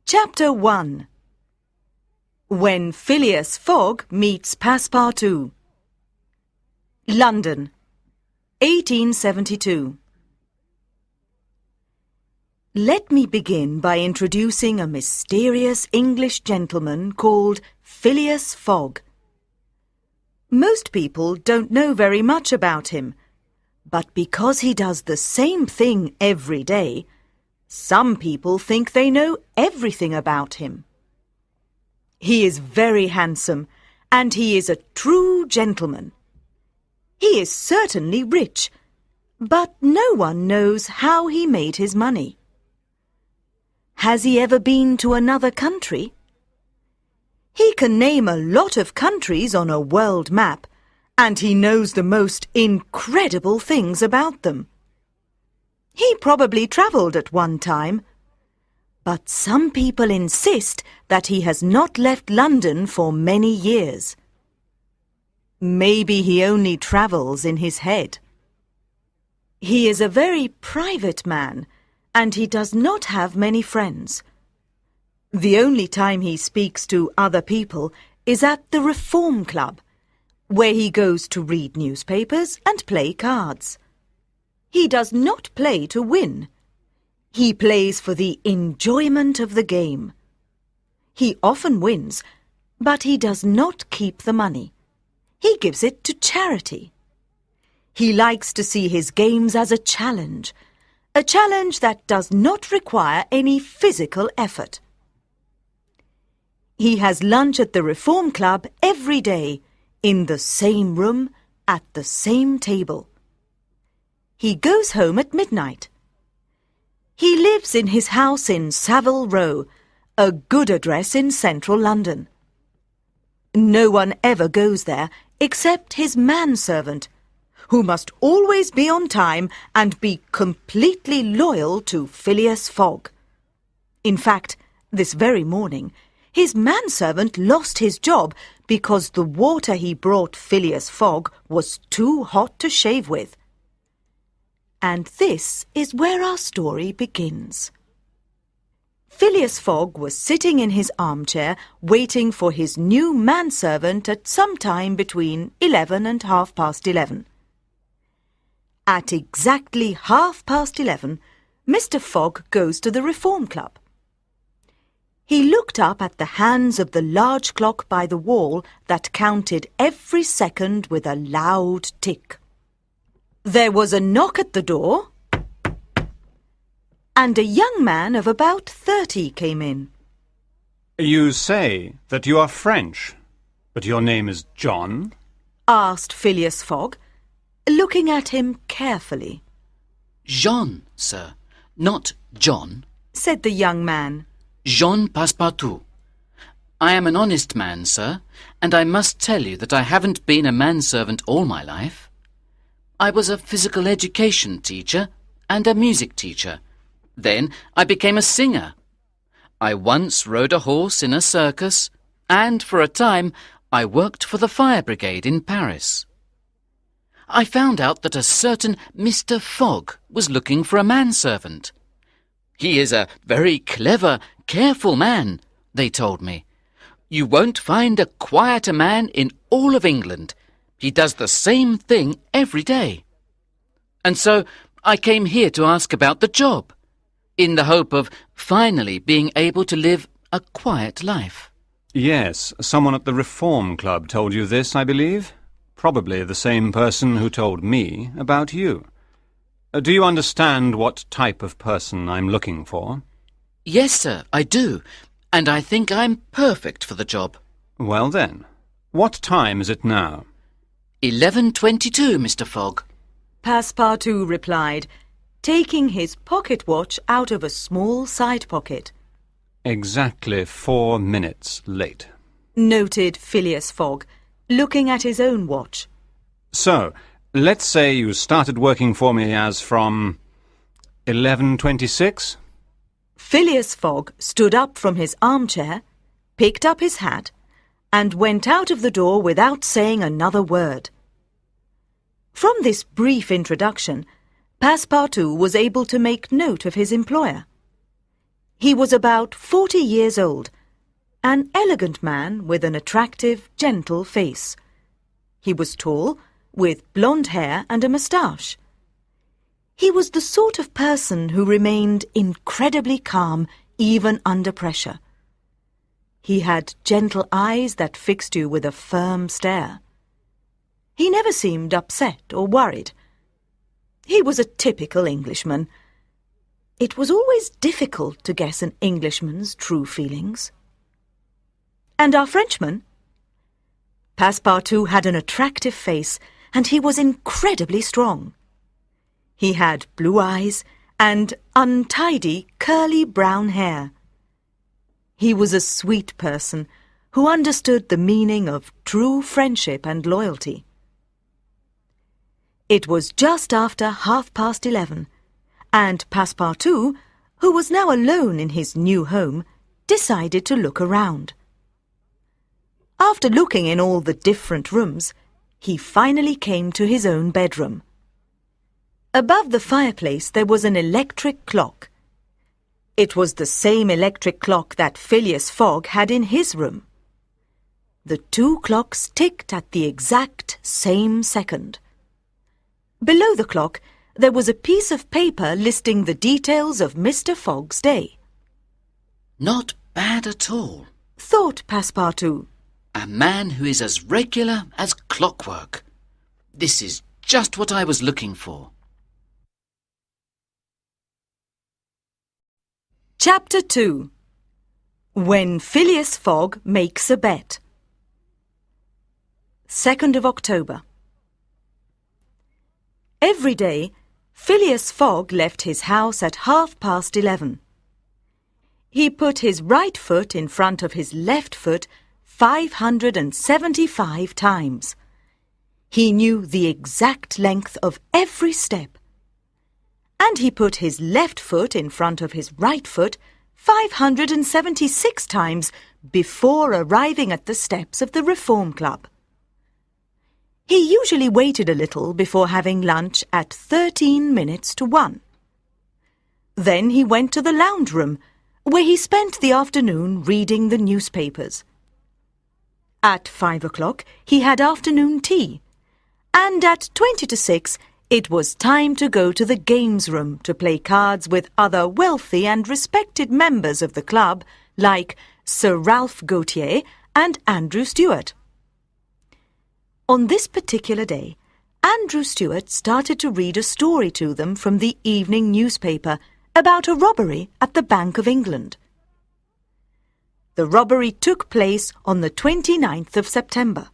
Chapter 1. When Phileas Fogg Meets Passepartout. London, 1872. Let me begin by introducing a mysterious English gentleman called Phileas Fogg. Most people don't know very much about him, but because he does the same thing every day, some people think they know everything about him. He is very handsome, and he is a true gentleman. He is certainly rich, but no one knows how he made his money. Has he ever been to another country? He can name a lot of countries on a world map, and he knows the most incredible things about them. He probably travelled at one time, but some people insist that he has not left London for many years. Maybe he only travels in his head. He is a very private man, and he does not have many friends. The only time he speaks to other people is at the Reform Club, where he goes to read newspapers and play cards. He does not play to win. He plays for the enjoyment of the game. He often wins, but he does not keep the money. He gives it to charity. He likes to see his games as a challenge that does not require any physical effort. He has lunch at the Reform Club every day, in the same room, at the same table. He goes home at midnight. He lives in his house in Savile Row, a good address in central London. No one ever goes there except his manservant, who must always be on time and be completely loyal to Phileas Fogg. In fact, this very morning, his manservant lost his job because the water he brought Phileas Fogg was too hot to shave with. And this is where our story begins. Phileas Fogg was sitting in his armchair waiting for his new manservant at some time between 11 and 11:30. At exactly 11:30, Mr. Fogg goes to the Reform Club. He looked up at the hands of the large clock by the wall that counted every second with a loud tick. There was a knock at the door, and a young man of about 30 came in. "You say that you are French, but your name is John?" asked Phileas Fogg, looking at him carefully. Jean, sir, not John, said the young man. Jean Passepartout. I am an honest man, sir, and I must tell you that I haven't been a manservant all my life. I was a physical education teacher and a music teacher. Then I became a singer. I once rode a horse in a circus, and for a time I worked for the fire brigade in Paris. I found out that a certain Mr. Fogg was looking for a manservant. He is a very clever, careful man, they told me. You won't find a quieter man in all of England. He does the same thing every day. And so I came here to ask about the job, in the hope of finally being able to live a quiet life. Yes, someone at the Reform Club told you this, I believe. Probably the same person who told me about you. Do you understand what type of person I'm looking for? Yes, sir, I do, and I think I'm perfect for the job. Well then, what time is it now? 11:22, Mr. Fogg. Passepartout replied, taking his pocket watch out of a small side pocket. Exactly 4 minutes late, noted Phileas Fogg, looking at his own watch. So, let's say you started working for me as from 11:26? Phileas Fogg stood up from his armchair, picked up his hat, and went out of the door without saying another word. From this brief introduction, Passepartout was able to make note of his employer. He was about 40 years old, an elegant man with an attractive, gentle face. He was tall, with blonde hair and a moustache. He was the sort of person who remained incredibly calm even under pressure. He had gentle eyes that fixed you with a firm stare. He never seemed upset or worried. He was a typical Englishman. It was always difficult to guess an Englishman's true feelings. And our Frenchman? Passepartout had an attractive face, and he was incredibly strong. He had blue eyes and untidy, curly brown hair. He was a sweet person who understood the meaning of true friendship and loyalty. It was just after 11:30, and Passepartout, who was now alone in his new home, decided to look around. After looking in all the different rooms, he finally came to his own bedroom. Above the fireplace there was an electric clock. It was the same electric clock that Phileas Fogg had in his room. The two clocks ticked at the exact same second. Below the clock, there was a piece of paper listing the details of Mr. Fogg's day. Not bad at all, thought Passepartout. A man who is as regular as clockwork. This is just what I was looking for. Chapter 2. When Phileas Fogg Makes a Bet. 2nd of October. Every day, Phileas Fogg left his house at 11:30. He put his right foot in front of his left foot 575 times. He knew the exact length of every step. And he put his left foot in front of his right foot 576 times before arriving at the steps of the Reform Club. He usually waited a little before having lunch at 1:13. Then he went to the lounge room, where he spent the afternoon reading the newspapers. At 5 o'clock he had afternoon tea, and at 6:20 it was time to go to the games room to play cards with other wealthy and respected members of the club, like Sir Ralph Gautier and Andrew Stuart. On this particular day, Andrew Stuart started to read a story to them from the evening newspaper about a robbery at the Bank of England. The robbery took place on the 29th of September.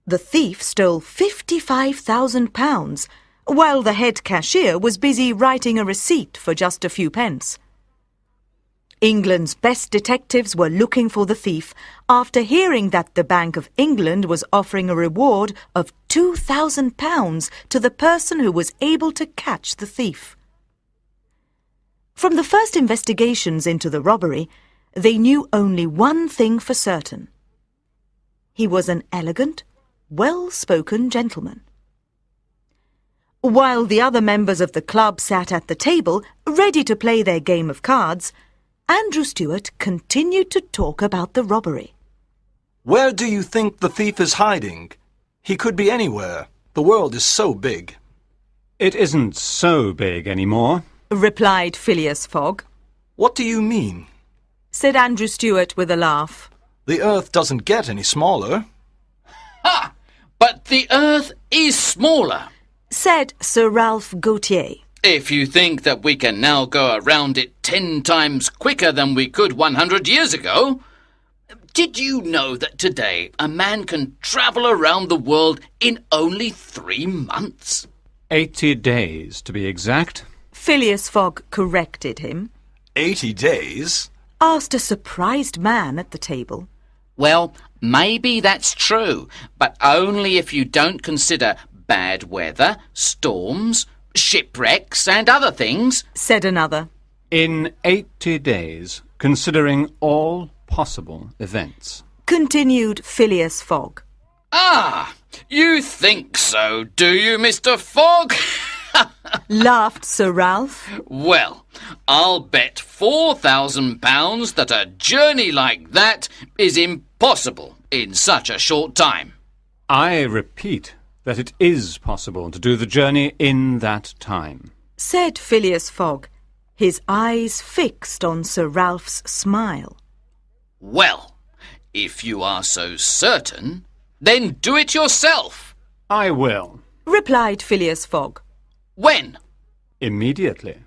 The thief stole £55,000, while the head cashier was busy writing a receipt for just a few pence. England's best detectives were looking for the thief after hearing that the Bank of England was offering a reward of £2,000 to the person who was able to catch the thief. From the first investigations into the robbery, they knew only one thing for certain. He was an elegant, well-spoken gentleman. While the other members of the club sat at the table, ready to play their game of cards, Andrew Stuart continued to talk about the robbery. Where do you think the thief is hiding? He could be anywhere. The world is so big. It isn't so big anymore, replied Phileas Fogg. What do you mean? Said Andrew Stuart with a laugh. The earth doesn't get any smaller. Ha! But the earth is smaller, said Sir Ralph Gautier. If you think that we can now go around it 10 times quicker than we could 100 years ago. Did you know that today a man can travel around the world in only 3 months? 80 days, to be exact. Phileas Fogg corrected him. 80 days? Asked a surprised man at the table. Well, maybe that's true, but only if you don't consider bad weather, storms, shipwrecks and other things, said another. In 80 days, considering all possible events, continued Phileas Fogg. Ah, you think so, do you, Mr. Fogg? laughed Sir Ralph. Well, I'll bet £4,000 that a journey like that is impossible in such a short time. I repeat that it is possible to do the journey in that time, said Phileas Fogg, his eyes fixed on Sir Ralph's smile. Well, if you are so certain, then do it yourself. I will. Replied Phileas Fogg. When? Immediately.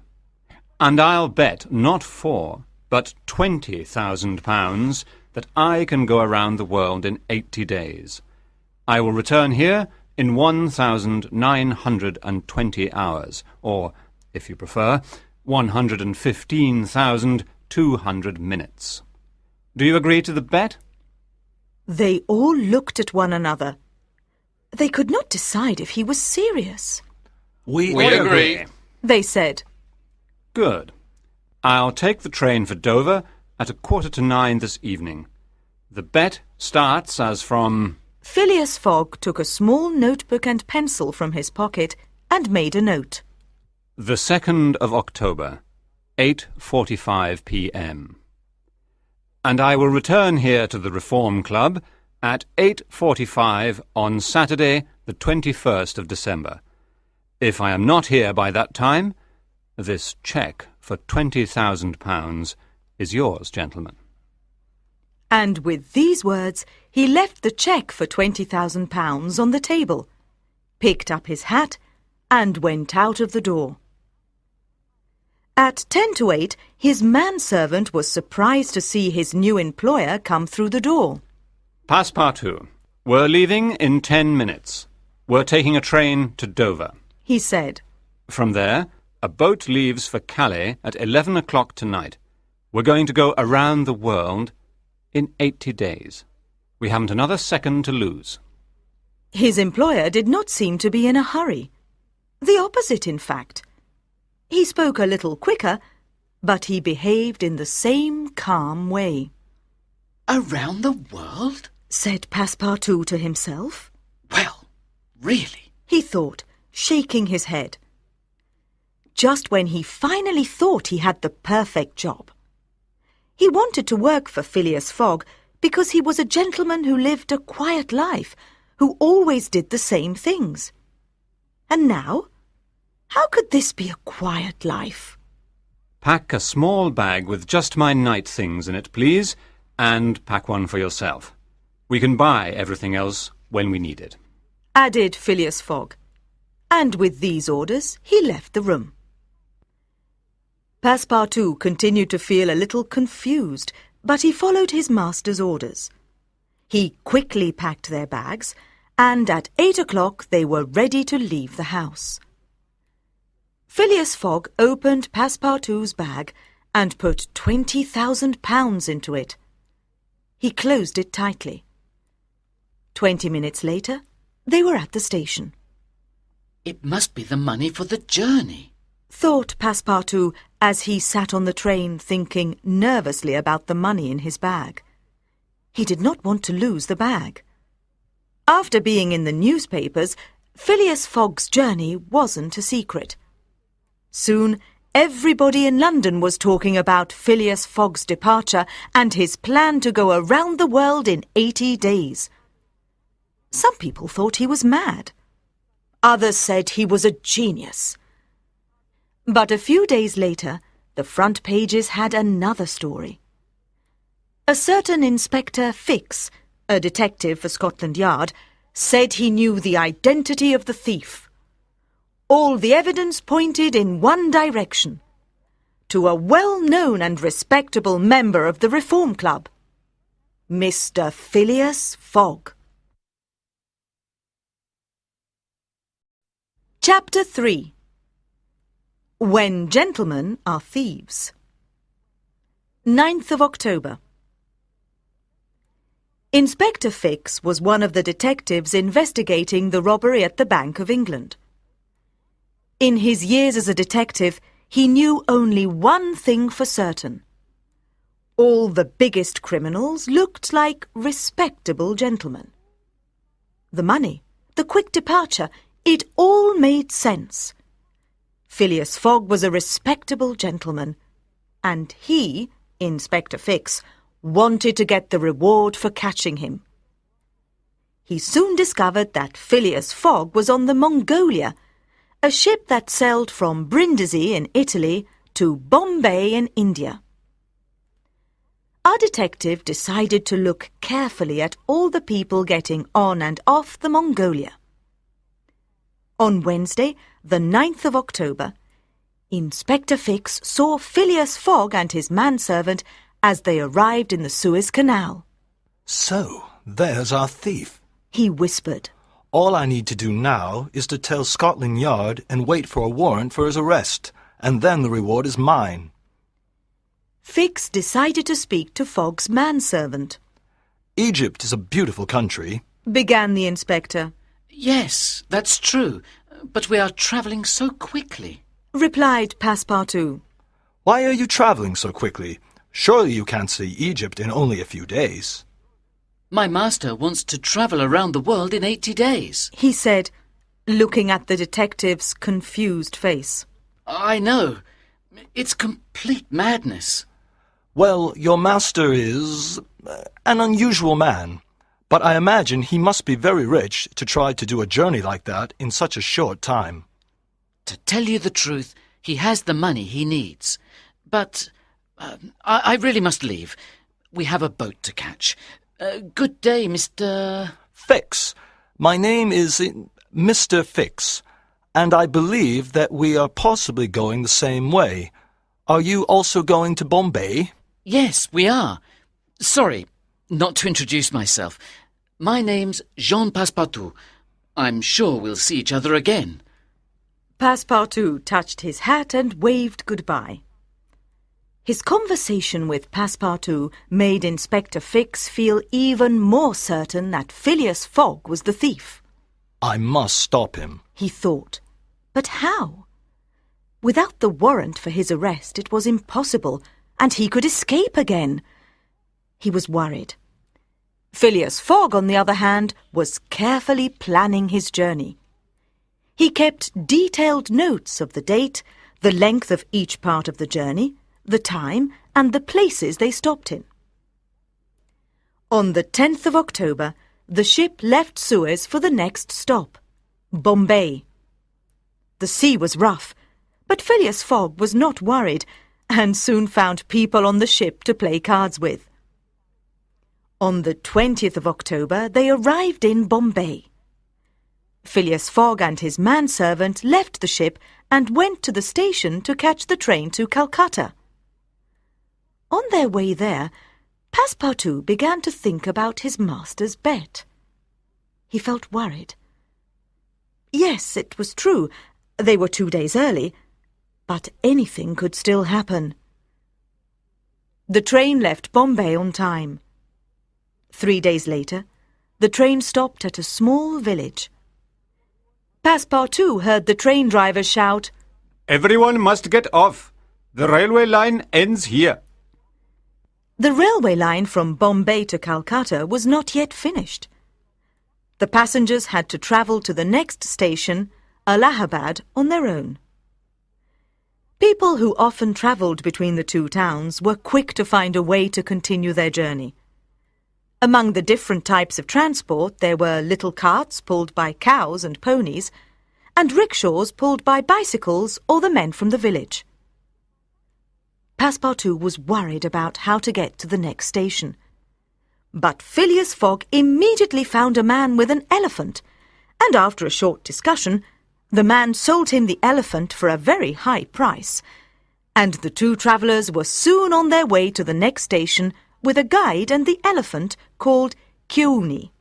And I'll bet not £4,000, but £20,000 that I can go around the world in 80 days. I will return here in 1,920 hours, or, if you prefer, 115,200 minutes. Do you agree to the bet? They all looked at one another. They could not decide if he was serious. We agree, they said. Good. I'll take the train for Dover at 9:15 this evening. The bet starts as from... Phileas Fogg took a small notebook and pencil from his pocket and made a note. The 2nd of October, 8:45 p.m. And I will return here to the Reform Club at 8:45 on Saturday, the 21st of December. If I am not here by that time, this cheque for £20,000 is yours, gentlemen. And with these words, he left the cheque for £20,000 on the table, picked up his hat, and went out of the door. At 8:10, his manservant was surprised to see his new employer come through the door. Passepartout, we're leaving in 10 minutes. We're taking a train to Dover, he said. From there, a boat leaves for Calais at 11 o'clock tonight. We're going to go around the world in 80 days. We haven't another second to lose. His employer did not seem to be in a hurry. The opposite, in fact. He spoke a little quicker, but he behaved in the same calm way. Around the world? Said Passepartout to himself. Well, really? He thought, shaking his head. Just when he finally thought he had the perfect job. He wanted to work for Phileas Fogg because he was a gentleman who lived a quiet life, who always did the same things. And now, how could this be a quiet life? Pack a small bag with just my night things in it, please, and pack one for yourself. We can buy everything else when we need it, added Phileas Fogg. And with these orders, he left the room. Passepartout continued to feel a little confused, but he followed his master's orders. He quickly packed their bags, and at 8 o'clock they were ready to leave the house. Phileas Fogg opened Passepartout's bag and put £20,000 into it. He closed it tightly. 20 minutes later, they were at the station. It must be the money for the journey, thought Passepartout as he sat on the train thinking nervously about the money in his bag. He did not want to lose the bag. After being in the newspapers, Phileas Fogg's journey wasn't a secret. Soon, everybody in London was talking about Phileas Fogg's departure and his plan to go around the world in 80 days. Some people thought he was mad. Others said he was a genius. But a few days later, the front pages had another story. A certain Inspector Fix, a detective for Scotland Yard, said he knew the identity of the thief. All the evidence pointed in one direction, to a well-known and respectable member of the Reform Club, Mr. Phileas Fogg. Chapter 3. When Gentlemen Are Thieves. 9th of October. Inspector Fix was one of the detectives investigating the robbery at the Bank of England. In his years as a detective, he knew only one thing for certain. All the biggest criminals looked like respectable gentlemen. The money, the quick departure, it all made sense. Phileas Fogg was a respectable gentleman, and he, Inspector Fix, wanted to get the reward for catching him. He soon discovered that Phileas Fogg was on the Mongolia, a ship that sailed from Brindisi in Italy to Bombay in India. Our detective decided to look carefully at all the people getting on and off the Mongolia. On Wednesday, the 9th of October, Inspector Fix saw Phileas Fogg and his manservant as they arrived in the Suez Canal. So, there's our thief, he whispered. All I need to do now is to tell Scotland Yard and wait for a warrant for his arrest, and then the reward is mine. Fix decided to speak to Fogg's manservant. Egypt is a beautiful country, began the inspector. Yes, that's true, but we are travelling so quickly, replied Passepartout. Why are you travelling so quickly? Surely you can't see Egypt in only a few days. My master wants to travel around the world in 80 days, he said, looking at the detective's confused face. I know. It's complete madness. Well, your master is an unusual man, but I imagine he must be very rich to try to do a journey like that in such a short time. To tell you the truth, he has the money he needs. But I really must leave. We have a boat to catch. Good day, Mr. Fix. My name is Mr. Fix, and I believe that we are possibly going the same way. Are you also going to Bombay? Yes, we are. Sorry, not to introduce myself. My name's Jean Passepartout. I'm sure we'll see each other again. Passepartout touched his hat and waved goodbye. His conversation with Passepartout made Inspector Fix feel even more certain that Phileas Fogg was the thief. I must stop him, he thought. But how? Without the warrant for his arrest, it was impossible, and he could escape again. He was worried. Phileas Fogg, on the other hand, was carefully planning his journey. He kept detailed notes of the date, the length of each part of the journey, the time, and the places they stopped in. On the 10th of October, the ship left Suez for the next stop, Bombay. The sea was rough, but Phileas Fogg was not worried and soon found people on the ship to play cards with. On the 20th of October, they arrived in Bombay. Phileas Fogg and his manservant left the ship and went to the station to catch the train to Calcutta. On their way there, Passepartout began to think about his master's bet. He felt worried. Yes, it was true, they were 2 days early, but anything could still happen. The train left Bombay on time. 3 days later, the train stopped at a small village. Passepartout heard the train driver shout, "Everyone must get off. The railway line ends here." The railway line from Bombay to Calcutta was not yet finished. The passengers had to travel to the next station, Allahabad, on their own. People who often travelled between the two towns were quick to find a way to continue their journey. Among the different types of transport, there were little carts pulled by cows and ponies, and rickshaws pulled by bicycles or the men from the village. Passepartout was worried about how to get to the next station. But Phileas Fogg immediately found a man with an elephant, and after a short discussion, the man sold him the elephant for a very high price, and the two travellers were soon on their way to the next station with a guide and the elephant called Kiuni.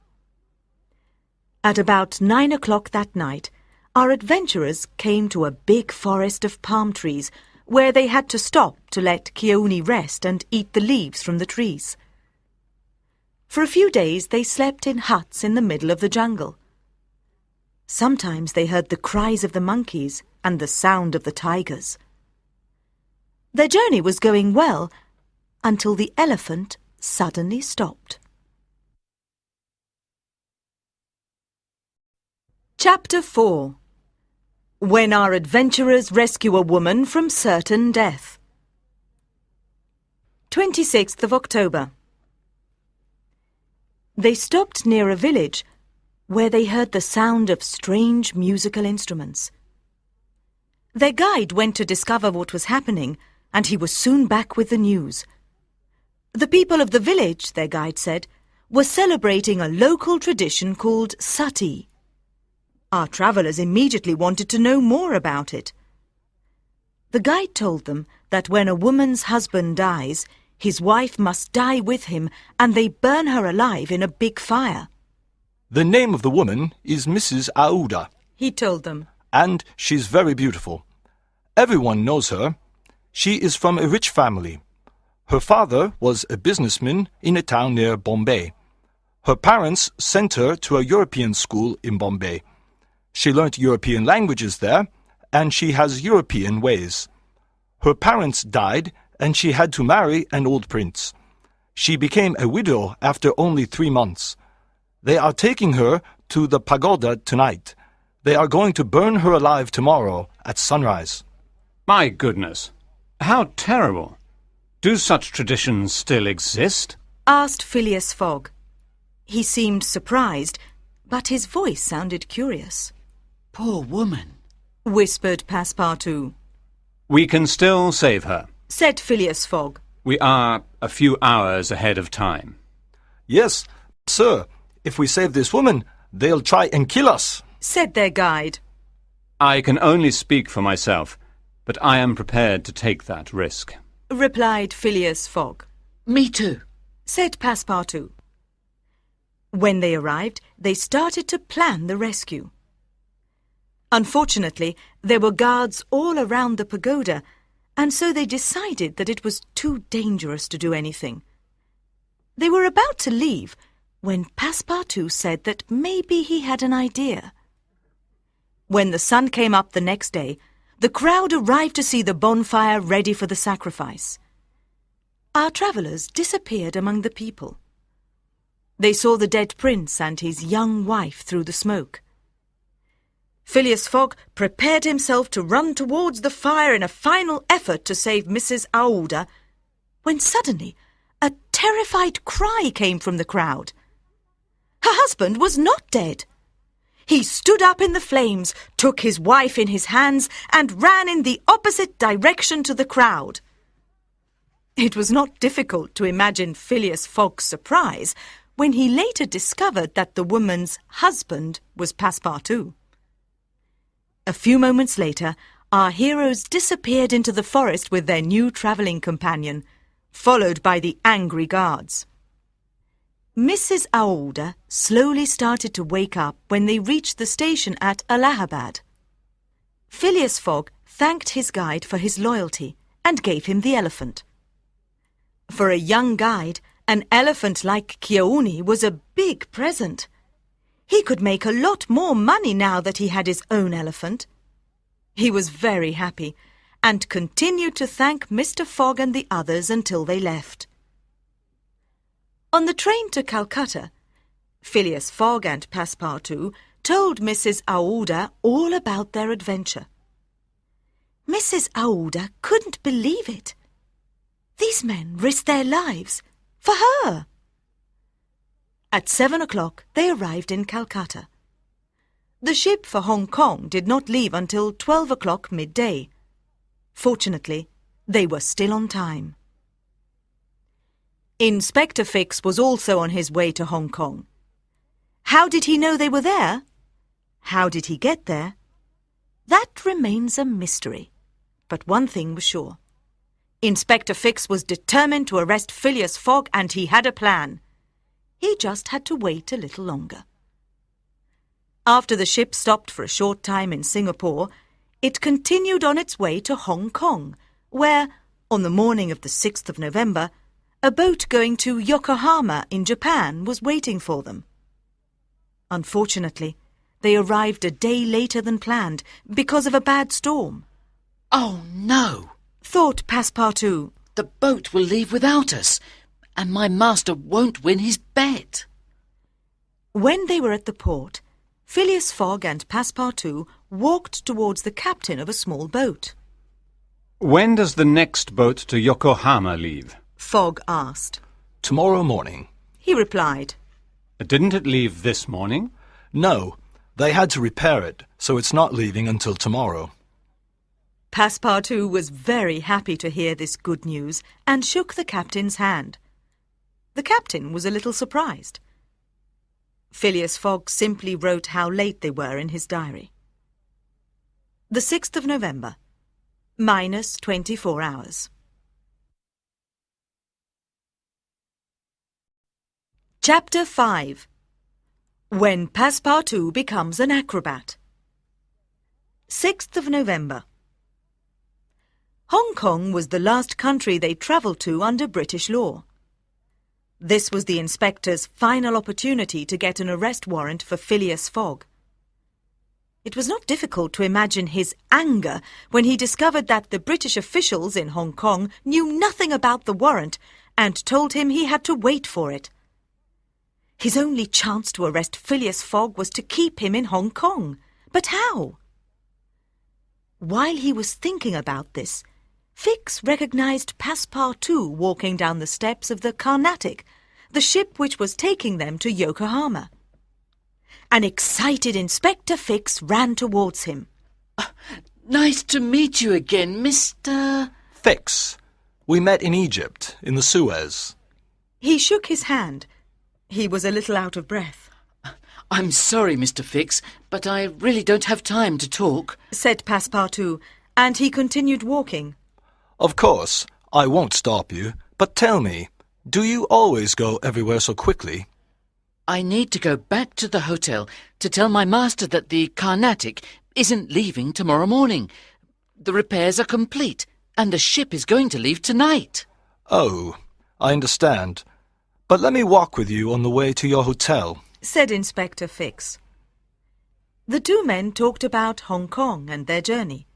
At about 9 o'clock that night, our adventurers came to a big forest of palm trees where they had to stop to let Kiuni rest and eat the leaves from the trees. For a few days they slept in huts in the middle of the jungle. Sometimes they heard the cries of the monkeys and the sound of the tigers. Their journey was going well until the elephant suddenly stopped. Chapter 4. When our adventurers rescue a woman from certain death. 26th of October. They stopped near a village where they heard the sound of strange musical instruments. Their guide went to discover what was happening, and he was soon back with the news. The people of the village, their guide said, were celebrating a local tradition called sati. Our travellers immediately wanted to know more about it. The guide told them that when a woman's husband dies, his wife must die with him, and they burn her alive in a big fire. The name of the woman is Mrs. Aouda, He told them. and she's very beautiful. Everyone knows her. She is from a rich family. Her father was a businessman in a town near Bombay. Her parents sent her to a European school in Bombay. She learnt European languages there, and she has European ways. Her parents died, and she had to marry an old prince. She became a widow after only 3 months. They are taking her to the pagoda tonight. They are going to burn her alive tomorrow at sunrise. My goodness! How terrible! Do such traditions still exist? Asked Phileas Fogg. He seemed surprised, but his voice sounded curious. Poor woman. Whispered Passepartout. We can still save her. Said Phileas Fogg. We are a few hours ahead of time. Yes, sir. If we save this woman, they'll try and kill us. Said their guide. I can only speak for myself, but I am prepared to take that risk. Replied Phileas Fogg. Me too. Said Passepartout. When they arrived, they started to plan the rescue. Unfortunately, there were guards all around the pagoda, and so they decided that it was too dangerous to do anything. They were about to leave when Passepartout said that maybe he had an idea. When the sun came up the next day, the crowd arrived to see the bonfire ready for the sacrifice. Our travellers disappeared among the people. They saw the dead prince and his young wife through the smoke. Phileas Fogg prepared himself to run towards the fire in a final effort to save Mrs. Aouda, when suddenly a terrified cry came from the crowd. Her husband was not dead. He stood up in the flames, took his wife in his hands, and ran in the opposite direction to the crowd. It was not difficult to imagine Phileas Fogg's surprise when he later discovered that the woman's husband was Passepartout. A few moments later, our heroes disappeared into the forest with their new travelling companion, followed by the angry guards. Mrs. Aouda slowly started to wake up when they reached the station at Allahabad. Phileas Fogg thanked his guide for his loyalty and gave him the elephant. For a young guide, an elephant like Kiauni was a big present. He could make a lot more money now that he had his own elephant. He was very happy and continued to thank Mr. Fogg and the others until they left. On the train to Calcutta, Phileas Fogg and Passepartout told Mrs. Aouda all about their adventure. Mrs. Aouda couldn't believe it. These men risked their lives for her. At 7 o'clock, they arrived in Calcutta. The ship for Hong Kong did not leave until 12 o'clock midday. Fortunately, they were still on time. Inspector Fix was also on his way to Hong Kong. How did he know they were there? How did he get there? That remains a mystery. But one thing was sure. Inspector Fix was determined to arrest Phileas Fogg, and he had a plan. He just had to wait a little longer. After the ship stopped for a short time in Singapore, it continued on its way to Hong Kong, where, on the morning of the 6th of November, a boat going to Yokohama in Japan was waiting for them. Unfortunately, they arrived a day later than planned because of a bad storm. Oh, no! Thought Passepartout. The boat will leave without us, and my master won't win his bet. When they were at the port, Phileas Fogg and Passepartout walked towards the captain of a small boat. When does the next boat to Yokohama leave? Fogg asked. Tomorrow morning. He replied. Didn't it leave this morning? No, they had to repair it, so it's not leaving until tomorrow. Passepartout was very happy to hear this good news and shook the captain's hand. The captain was a little surprised. Phileas Fogg simply wrote how late they were in his diary. The 6th of November, minus 24 hours. Chapter 5. When Passepartout becomes an acrobat. 6th of November. Hong Kong was the last country they travelled to under British law. This was the inspector's final opportunity to get an arrest warrant for Phileas Fogg. It was not difficult to imagine his anger when he discovered that the British officials in Hong Kong knew nothing about the warrant and told him he had to wait for it. His only chance to arrest Phileas Fogg was to keep him in Hong Kong. But how? While he was thinking about this, Fix recognised Passepartout walking down the steps of the Carnatic, the ship which was taking them to Yokohama. An excited Inspector Fix ran towards him. Nice to meet you again, Mr. Fix. We met in Egypt, in the Suez. He shook his hand. He was a little out of breath. I'm sorry, Mr. Fix, but I really don't have time to talk, said Passepartout, and he continued walking. Of course, I won't stop you, but tell me, do you always go everywhere so quickly? I need to go back to the hotel to tell my master that the Carnatic isn't leaving tomorrow morning. The repairs are complete, and the ship is going to leave tonight. Oh, I understand. But let me walk with you on the way to your hotel, said Inspector Fix. The two men talked about Hong Kong and their journey.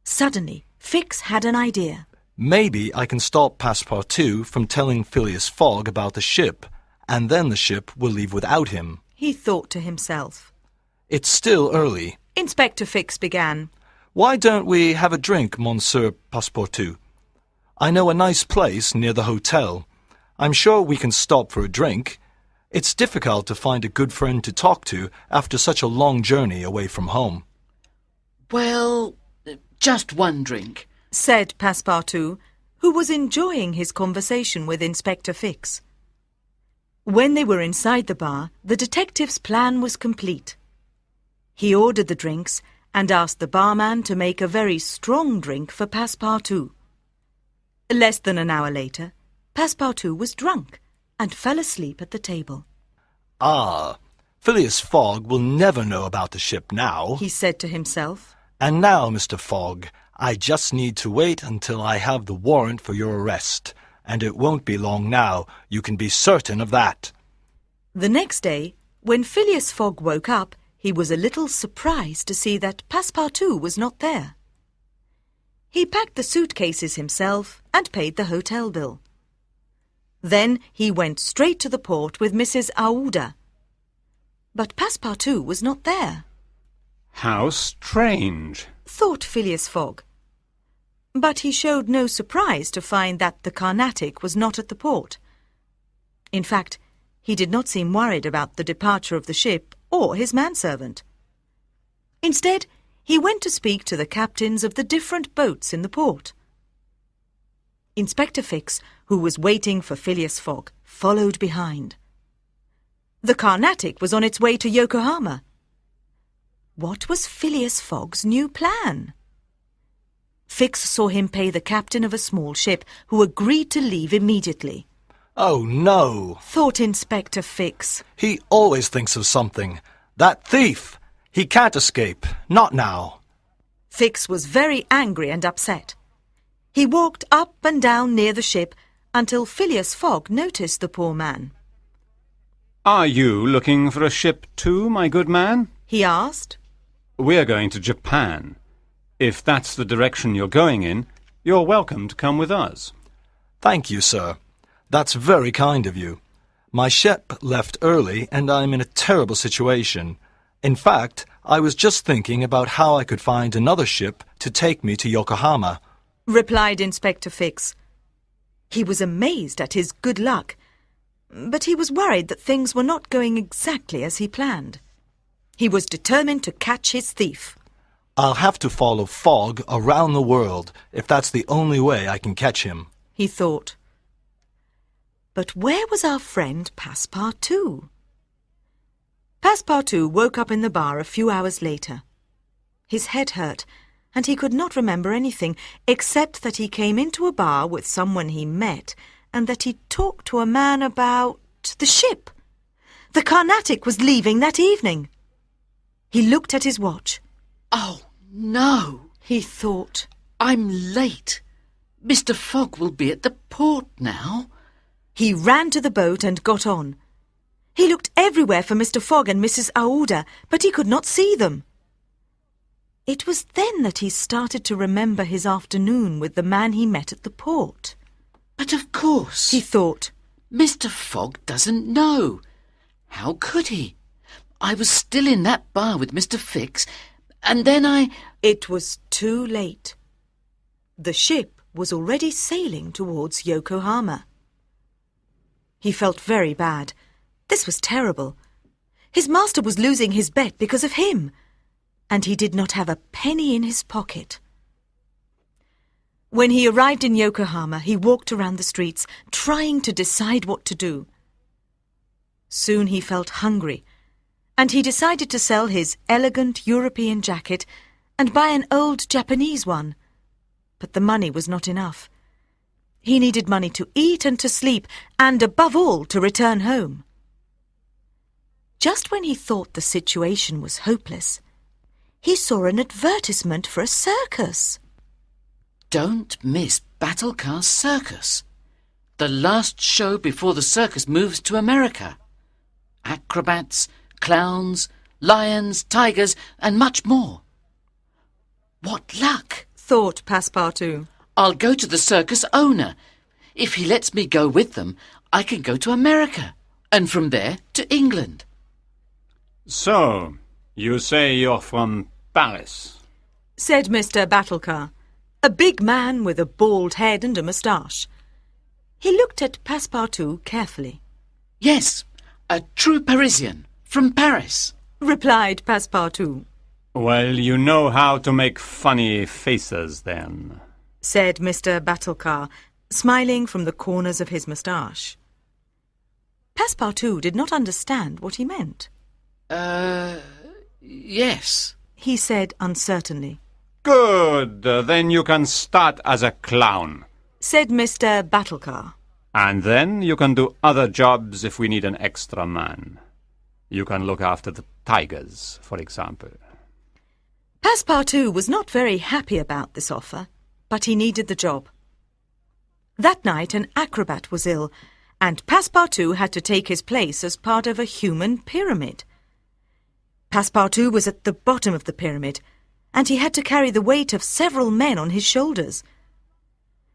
Suddenly, Fix had an idea. Maybe I can stop Passepartout from telling Phileas Fogg about the ship, and then the ship will leave without him. He thought to himself. It's still early. Inspector Fix began. Why don't we have a drink, Monsieur Passepartout? I know a nice place near the hotel. I'm sure we can stop for a drink. It's difficult to find a good friend to talk to after such a long journey away from home. Well, just one drink, said Passepartout, who was enjoying his conversation with Inspector Fix. When they were inside the bar, the detective's plan was complete. He ordered the drinks and asked the barman to make a very strong drink for Passepartout. Less than an hour later, Passepartout was drunk and fell asleep at the table. Ah, Phileas Fogg will never know about the ship now, he said to himself. And now, Mr. Fogg, I just need to wait until I have the warrant for your arrest, and it won't be long now, you can be certain of that. The next day, when Phileas Fogg woke up, he was a little surprised to see that Passepartout was not there. He packed the suitcases himself and paid the hotel bill. Then he went straight to the port with Mrs. Aouda. But Passepartout was not there. How strange, thought Phileas Fogg. But he showed no surprise to find that the Carnatic was not at the port. In fact, he did not seem worried about the departure of the ship or his manservant. Instead, he went to speak to the captains of the different boats in the port. Inspector Fix, who was waiting for Phileas Fogg, followed behind. The Carnatic was on its way to Yokohama. What was Phileas Fogg's new plan? Fix saw him pay the captain of a small ship, who agreed to leave immediately. Oh, no, thought Inspector Fix. He always thinks of something. That thief! He can't escape, not now. Fix was very angry and upset. He walked up and down near the ship until Phileas Fogg noticed the poor man. Are you looking for a ship too, my good man? He asked. We're going to Japan. If that's the direction you're going in, you're welcome to come with us. Thank you, sir. That's very kind of you. My ship left early and I'm in a terrible situation. In fact, I was just thinking about how I could find another ship to take me to Yokohama," replied Inspector Fix. He was amazed at his good luck, but he was worried that things were not going exactly as he planned. He was determined to catch his thief. "I'll have to follow Fogg around the world if that's the only way I can catch him," he thought. But where was our friend Passepartout? Passepartout woke up in the bar a few hours later. His head hurt, and he could not remember anything except that he came into a bar with someone he met and that he talked to a man about the ship. The Carnatic was leaving that evening. He looked at his watch. Oh, no, he thought. I'm late. Mr. Fogg will be at the port now. He ran to the boat and got on. He looked everywhere for Mr. Fogg and Mrs. Aouda, but he could not see them. It was then that he started to remember his afternoon with the man he met at the port. But of course, he thought, Mr. Fogg doesn't know. How could he? I was still in that bar with Mr. Fix, and then It was too late. The ship was already sailing towards Yokohama. He felt very bad. This was terrible. His master was losing his bet because of him, and he did not have a penny in his pocket. When he arrived in Yokohama, he walked around the streets, trying to decide what to do. Soon he felt hungry, and he decided to sell his elegant European jacket and buy an old Japanese one. But the money was not enough. He needed money to eat and to sleep, and above all, to return home. Just when he thought the situation was hopeless, he saw an advertisement for a circus. Don't miss Battlecar's circus. The last show before the circus moves to America. Acrobats, clowns, lions, tigers, and much more. What luck, thought Passepartout. I'll go to the circus owner. If he lets me go with them, I can go to America, and from there to England. So, you say you're from Paris? Said Mr. Battlecar, a big man with a bald head and a moustache. He looked at Passepartout carefully. Yes, a true Parisian, from Paris, replied Passepartout. Well, you know how to make funny faces, then, said Mr. Battlecar, smiling from the corners of his moustache. Passepartout did not understand what he meant. Yes, he said uncertainly. Good, then you can start as a clown, said Mr. Battlecar. And then you can do other jobs if we need an extra man. You can look after the tigers, for example. Passepartout was not very happy about this offer, but he needed the job. That night an acrobat was ill, and Passepartout had to take his place as part of a human pyramid. Passepartout was at the bottom of the pyramid, and he had to carry the weight of several men on his shoulders.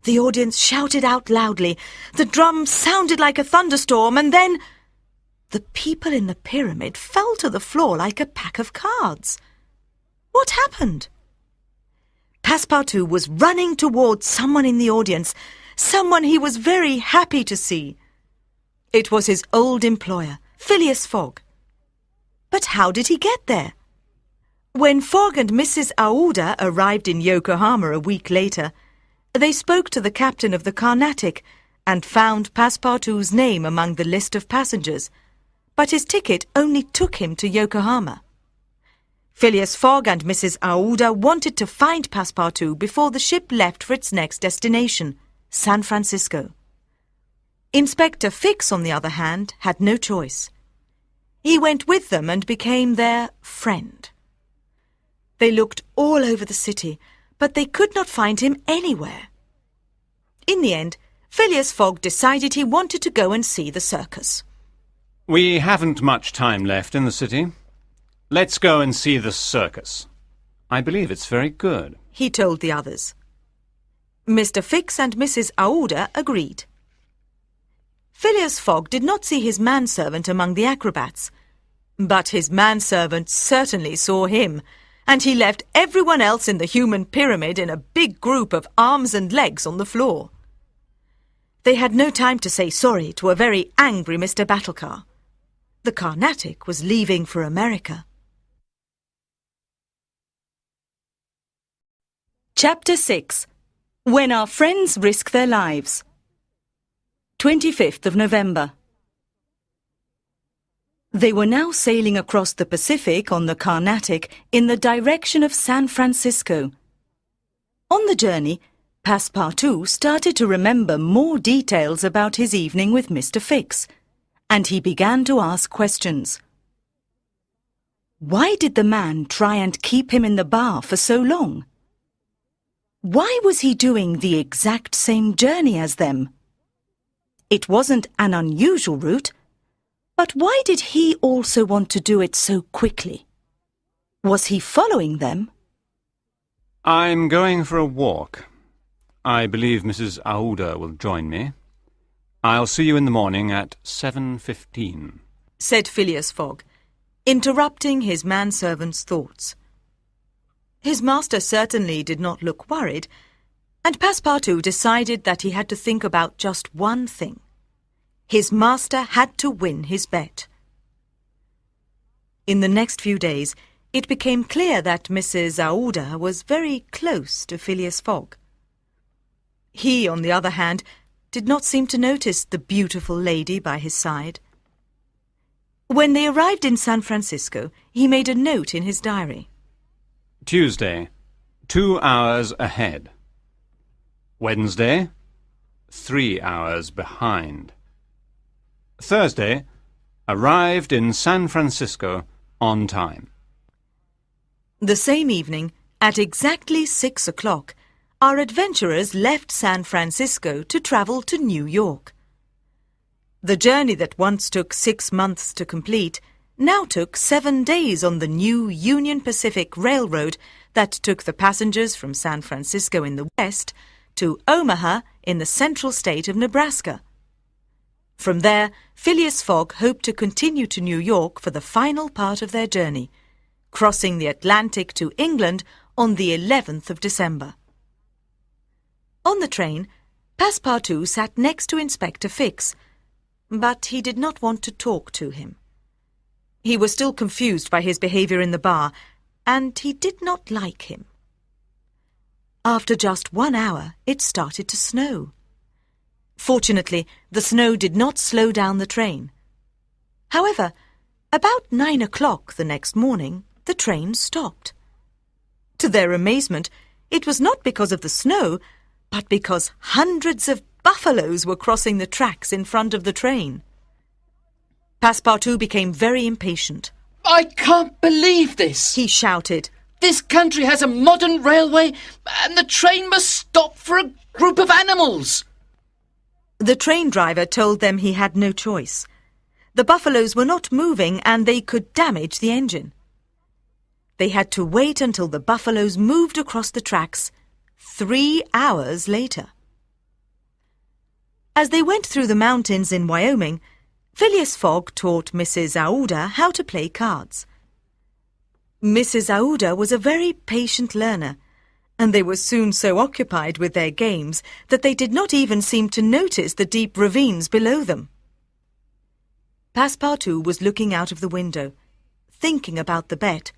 The audience shouted out loudly, the drum sounded like a thunderstorm, and then the people in the pyramid fell to the floor like a pack of cards. What happened? Passepartout was running towards someone in the audience, someone he was very happy to see. It was his old employer, Phileas Fogg. But how did he get there? When Fogg and Mrs. Aouda arrived in Yokohama a week later, they spoke to the captain of the Carnatic and found Passepartout's name among the list of passengers, but his ticket only took him to Yokohama. Phileas Fogg and Mrs. Aouda wanted to find Passepartout before the ship left for its next destination, San Francisco. Inspector Fix, on the other hand, had no choice. He went with them and became their friend. They looked all over the city, but they could not find him anywhere. In the end, Phileas Fogg decided he wanted to go and see the circus. We haven't much time left in the city. Let's go and see the circus. I believe it's very good, he told the others. Mr. Fix and Mrs. Aouda agreed. Phileas Fogg did not see his manservant among the acrobats, But his manservant certainly saw him, and he left everyone else in the human pyramid in a big group of arms and legs on the floor. They had no time to say sorry to a very angry Mr. Battlecar. The Carnatic was leaving for America. Chapter 6. When Our Friends Risk Their Lives. 25th of November. They were now sailing across the Pacific on the Carnatic in the direction of San Francisco. On the journey, Passepartout started to remember more details about his evening with Mr. Fix, and he began to ask questions. Why did the man try and keep him in the bar for so long? Why was he doing the exact same journey as them? It wasn't an unusual route, but why did he also want to do it so quickly? Was he following them? I'm going for a walk. I believe Mrs. Aouda will join me. I'll see you in the morning at 7:15, said Phileas Fogg, interrupting his manservant's thoughts. His master certainly did not look worried, and Passepartout decided that he had to think about just one thing. His master had to win his bet. In the next few days, it became clear that Mrs. Aouda was very close to Phileas Fogg. He, on the other hand, did not seem to notice the beautiful lady by his side. When they arrived in San Francisco, he made a note in his diary. Tuesday, 2 hours ahead. Wednesday, 3 hours behind. Thursday, arrived in San Francisco on time. The same evening, at exactly 6 o'clock, our adventurers left San Francisco to travel to New York. The journey that once took 6 months to complete now took 7 days on the new Union Pacific Railroad that took the passengers from San Francisco in the west to Omaha in the central state of Nebraska. From there, Phileas Fogg hoped to continue to New York for the final part of their journey, crossing the Atlantic to England on the 11th of December. On the train, Passepartout sat next to Inspector Fix, but he did not want to talk to him. He was still confused by his behaviour in the bar, and he did not like him. After just 1 hour, it started to snow. Fortunately, the snow did not slow down the train. However, about 9 o'clock the next morning, the train stopped. To their amazement, it was not because of the snow, but because hundreds of buffaloes were crossing the tracks in front of the train. Passepartout became very impatient. I can't believe this, He shouted. This country has a modern railway, and the train must stop for a group of animals. The train driver told them he had no choice. The buffaloes were not moving and they could damage the engine. They had to wait until the buffaloes moved across the tracks 3 hours later. As they went through the mountains in Wyoming, Phileas Fogg taught Mrs. Aouda how to play cards. Mrs. Aouda was a very patient learner, and they were soon so occupied with their games that they did not even seem to notice the deep ravines below them. Passepartout was looking out of the window, thinking about the bet,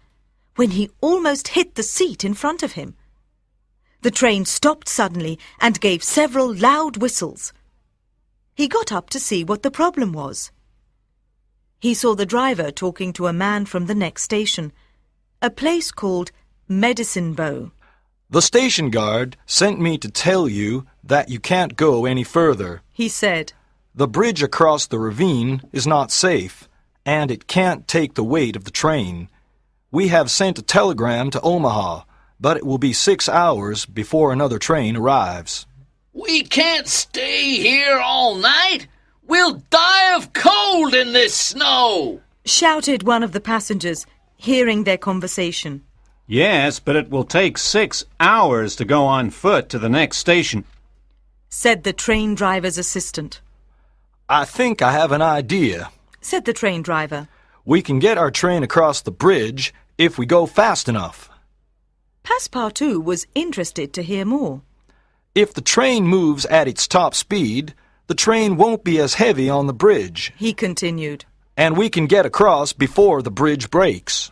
when he almost hit the seat in front of him. The train stopped suddenly and gave several loud whistles. He got up to see what the problem was. He saw the driver talking to a man from the next station, a place called Medicine Bow. The station guard sent me to tell you that you can't go any further, he said. The bridge across the ravine is not safe, and it can't take the weight of the train. We have sent a telegram to Omaha, but it will be 6 hours before another train arrives. We can't stay here all night. We'll die of cold in this snow, shouted one of the passengers, hearing their conversation. Yes, but it will take 6 hours to go on foot to the next station, said the train driver's assistant. I think I have an idea, said the train driver. We can get our train across the bridge if we go fast enough. Passepartout was interested to hear more. If the train moves at its top speed, the train won't be as heavy on the bridge, He continued. and we can get across before the bridge breaks.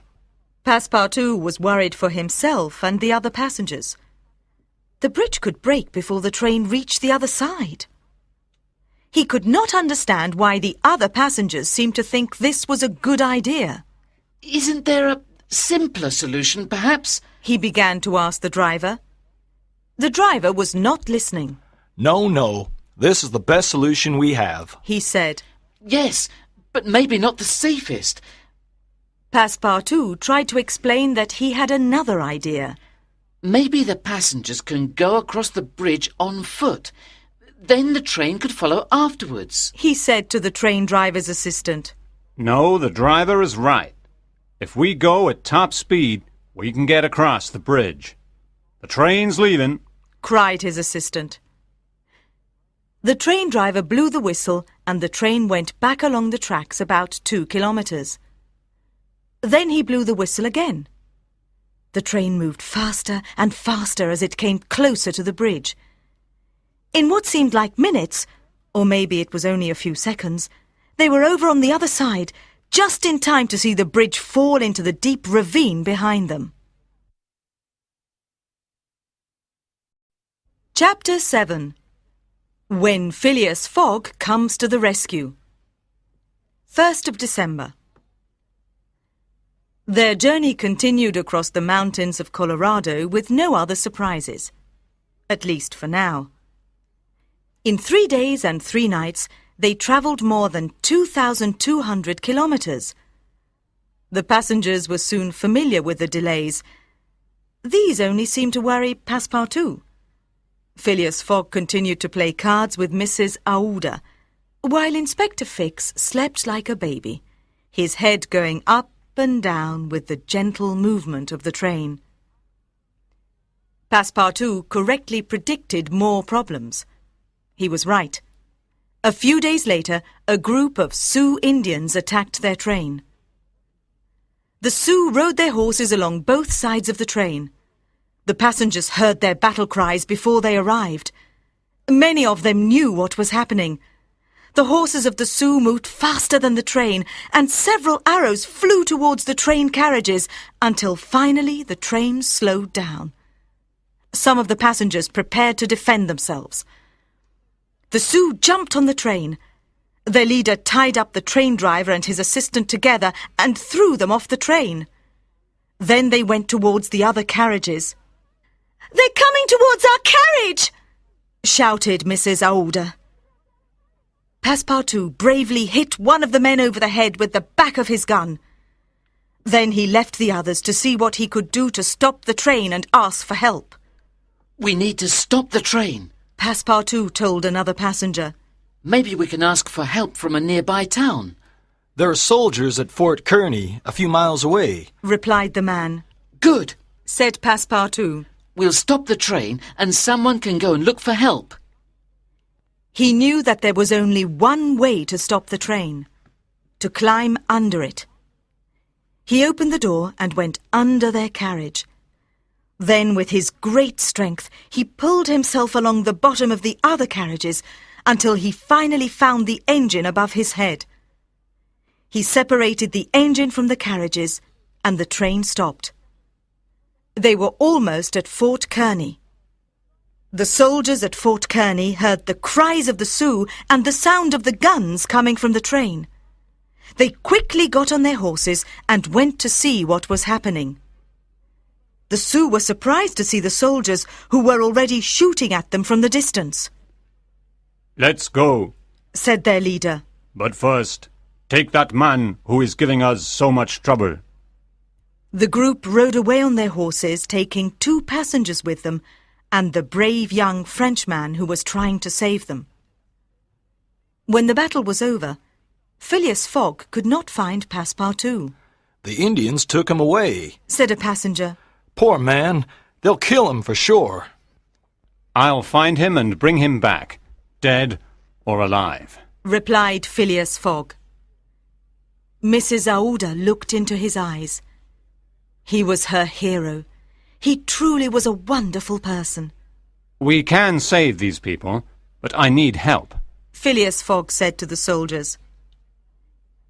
Passepartout was worried for himself and the other passengers. The bridge could break before the train reached the other side. He could not understand why the other passengers seemed to think this was a good idea. Isn't there a simpler solution, perhaps? He began to ask the driver. The driver was not listening. No, this is the best solution we have. He said. Yes, but maybe not the safest. Passepartout tried to explain that he had another idea. Maybe the passengers can go across the bridge on foot. Then the train could follow afterwards. He said to the train driver's assistant. No, the driver is right. If we go at top speed, we can get across the bridge. The train's leaving, Cried his assistant. The train driver blew the whistle and the train went back along the tracks about 2 kilometers. Then he blew the whistle again. The train moved faster and faster as it came closer to the bridge. In what seemed like minutes, or maybe it was only a few seconds, they were over on the other side, just in time to see the bridge fall into the deep ravine behind them. Chapter 7. When Phileas Fogg Comes to the Rescue. 1st of December. Their journey continued across the mountains of Colorado with no other surprises. At least for now. In 3 days and 3 nights, they travelled more than 2,200 kilometres. The passengers were soon familiar with the delays. These only seemed to worry Passepartout. Phileas Fogg continued to play cards with Mrs. Aouda, while Inspector Fix slept like a baby, his head going up and down with the gentle movement of the train. Passepartout correctly predicted more problems. He was right. A few days later, a group of Sioux Indians attacked their train. The Sioux rode their horses along both sides of the train. The passengers heard their battle cries before they arrived. Many of them knew what was happening. The horses of the Sioux moved faster than the train, and several arrows flew towards the train carriages until finally the train slowed down. Some of the passengers prepared to defend themselves. The Sioux jumped on the train. Their leader tied up the train driver and his assistant together and threw them off the train. Then they went towards the other carriages. "They're coming towards our carriage!" shouted Mrs. Aouda. Passepartout bravely hit one of the men over the head with the back of his gun. Then he left the others to see what he could do to stop the train and ask for help. We need to stop the train. Passepartout told another passenger. Maybe we can ask for help from a nearby town. There are soldiers at Fort Kearny, a few miles away, Replied the man. Good. Said Passepartout. We'll stop the train and someone can go and look for help. He knew that there was only one way to stop the train. To climb under it. He opened the door and went under their carriage. Then, with his great strength, he pulled himself along the bottom of the other carriages until he finally found the engine above his head. He separated the engine from the carriages and the train stopped. They were almost at Fort Kearny. The soldiers at Fort Kearny heard the cries of the Sioux and the sound of the guns coming from the train. They quickly got on their horses and went to see what was happening. The Sioux were surprised to see the soldiers who were already shooting at them from the distance. Let's go, Said their leader. but first, take that man who is giving us so much trouble. The group rode away on their horses, taking 2 passengers with them and the brave young Frenchman who was trying to save them. When the battle was over, Phileas Fogg could not find Passepartout. The Indians took him away. Said a passenger. Poor man, they'll kill him for sure. I'll find him and bring him back, dead or alive. Replied Phileas Fogg. Mrs. Aouda looked into his eyes. He was her hero. He truly was a wonderful person. We can save these people, but I need help. Phileas Fogg said to the soldiers.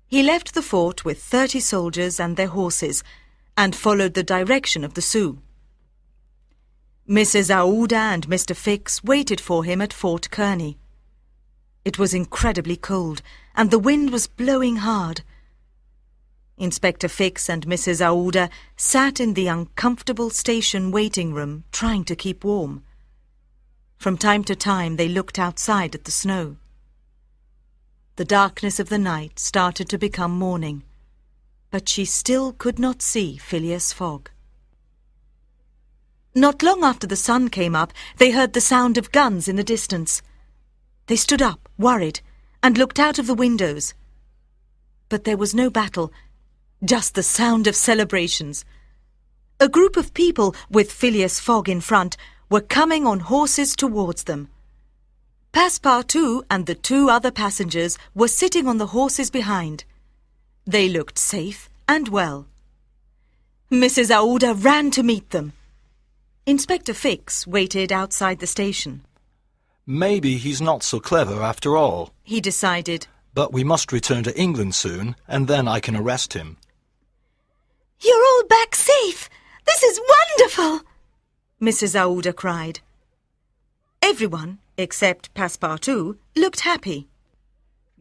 He left the fort with 30 soldiers and their horses and followed the direction of the Sioux. Mrs. Aouda and Mr. Fix waited for him at Fort Kearney. It was incredibly cold and the wind was blowing hard. Inspector Fix and Mrs. Aouda sat in the uncomfortable station waiting room trying to keep warm. From time to time they looked outside at the snow. The darkness of the night started to become morning, but she still could not see Phileas Fogg. Not long after the sun came up, they heard the sound of guns in the distance. They stood up, worried, and looked out of the windows. But there was no battle, just the sound of celebrations. A group of people, with Phileas Fogg in front, were coming on horses towards them. Passepartout and the 2 other passengers were sitting on the horses behind. They looked safe and well. Mrs. Aouda ran to meet them. Inspector Fix waited outside the station. Maybe he's not so clever after all, he decided. But we must return to England soon, and then I can arrest him. You're all back safe! This is wonderful! Mrs. Aouda cried. Everyone, except Passepartout, looked happy.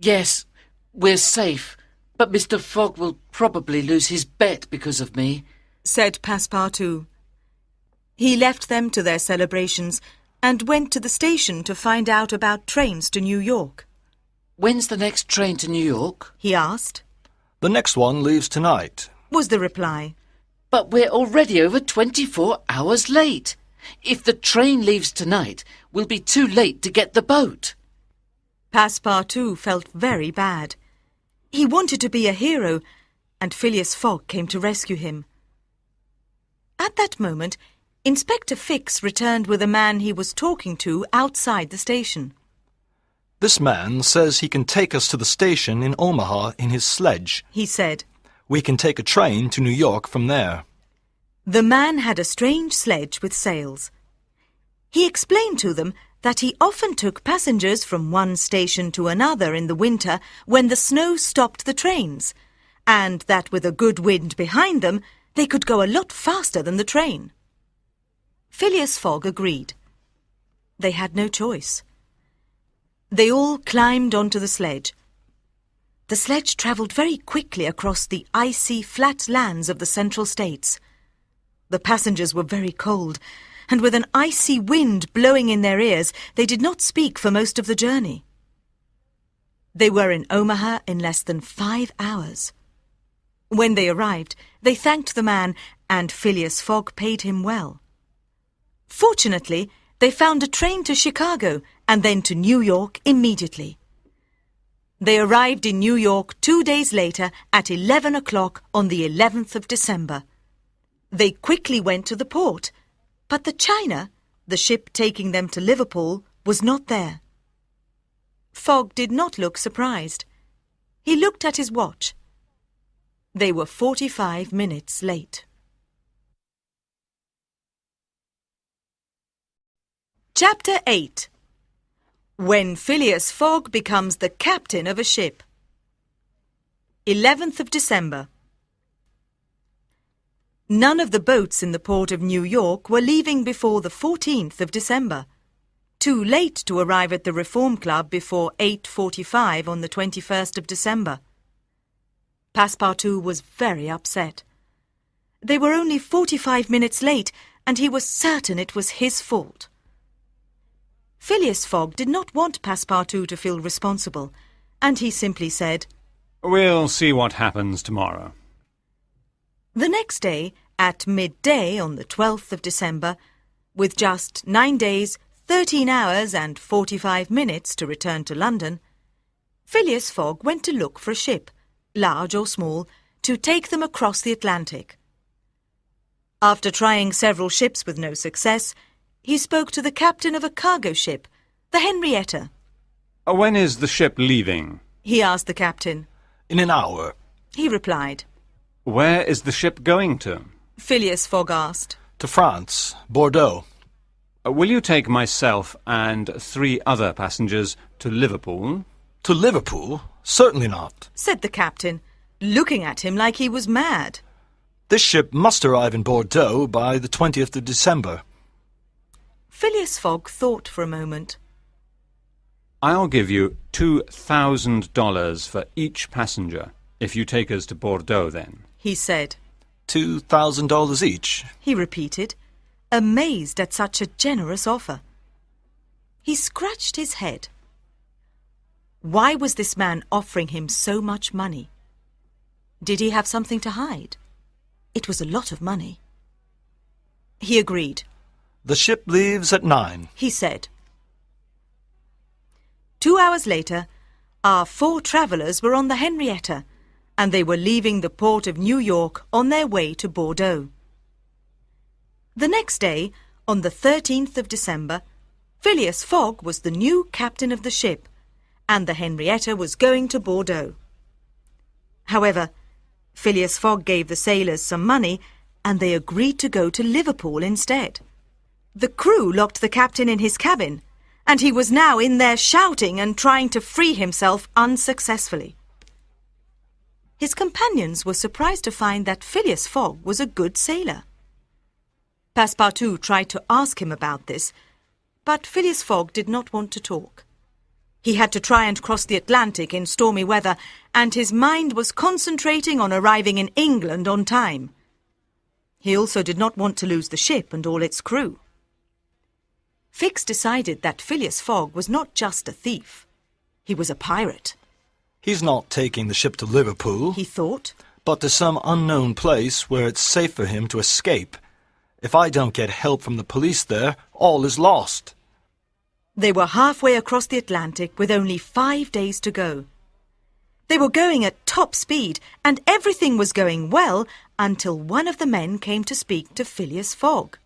Yes, we're safe, but Mr. Fogg will probably lose his bet because of me, said Passepartout. He left them to their celebrations and went to the station to find out about trains to New York. When's the next train to New York? He asked. The next one leaves tonight, was the reply. But we're already over 24 hours late. If the train leaves tonight, we'll be too late to get the boat. Passepartout felt very bad. He wanted to be a hero, and Phileas Fogg came to rescue him. At that moment, Inspector Fix returned with a man he was talking to outside the station. This man says he can take us to the station in Omaha in his sledge, he said. We can take a train to New York from there. The man had a strange sledge with sails. He explained to them that he often took passengers from one station to another in the winter when the snow stopped the trains, and that with a good wind behind them, they could go a lot faster than the train. Phileas Fogg agreed. They had no choice. They all climbed onto the sledge. The sledge travelled very quickly across the icy, flat lands of the central states. The passengers were very cold, and with an icy wind blowing in their ears, they did not speak for most of the journey. They were in Omaha in less than 5 hours. When they arrived, they thanked the man, and Phileas Fogg paid him well. Fortunately, they found a train to Chicago and then to New York immediately. They arrived in New York 2 days later at 11 o'clock on the 11th of December. They quickly went to the port, but the China, the ship taking them to Liverpool, was not there. Fogg did not look surprised. He looked at his watch. They were 45 minutes late. Chapter 8. When Phileas Fogg becomes the captain of a ship. 11th of December. None of the boats in the port of New York were leaving before the 14th of December. Too late to arrive at the Reform Club before 8:45 on the 21st of December. Passepartout was very upset. They were only 45 minutes late, and he was certain it was his fault. Phileas Fogg did not want Passepartout to feel responsible, and he simply said, We'll see what happens tomorrow. The next day, at midday on the 12th of December, with just 9 days, 13 hours and 45 minutes to return to London, Phileas Fogg went to look for a ship, large or small, to take them across the Atlantic. After trying several ships with no success, he spoke to the captain of a cargo ship, the Henrietta. When is the ship leaving? He asked the captain. In an hour. he replied. Where is the ship going to? Phileas Fogg asked. To France, Bordeaux. Will you take myself and 3 other passengers to Liverpool? To Liverpool? Certainly not. Said the captain, looking at him like he was mad. This ship must arrive in Bordeaux by the 20th of December. Phileas Fogg thought for a moment. I'll give you $2,000 for each passenger if you take us to Bordeaux then. He said. $2,000 each? He repeated, amazed at such a generous offer. He scratched his head. Why was this man offering him so much money? Did he have something to hide? It was a lot of money. He agreed. The ship leaves at 9, he said. 2 hours later, our 4 travellers were on the Henrietta, and they were leaving the port of New York on their way to Bordeaux. The next day, on the 13th of December, Phileas Fogg was the new captain of the ship, and the Henrietta was going to Bordeaux. However, Phileas Fogg gave the sailors some money, and they agreed to go to Liverpool instead. The crew locked the captain in his cabin, and he was now in there shouting and trying to free himself unsuccessfully. His companions were surprised to find that Phileas Fogg was a good sailor. Passepartout tried to ask him about this, but Phileas Fogg did not want to talk. He had to try and cross the Atlantic in stormy weather, and his mind was concentrating on arriving in England on time. He also did not want to lose the ship and all its crew. Fix decided that Phileas Fogg was not just a thief. He was a pirate. He's not taking the ship to Liverpool, he thought, but to some unknown place where it's safe for him to escape. If I don't get help from the police there, all is lost. They were halfway across the Atlantic with only 5 days to go. They were going at top speed, and everything was going well until one of the men came to speak to Phileas Fogg.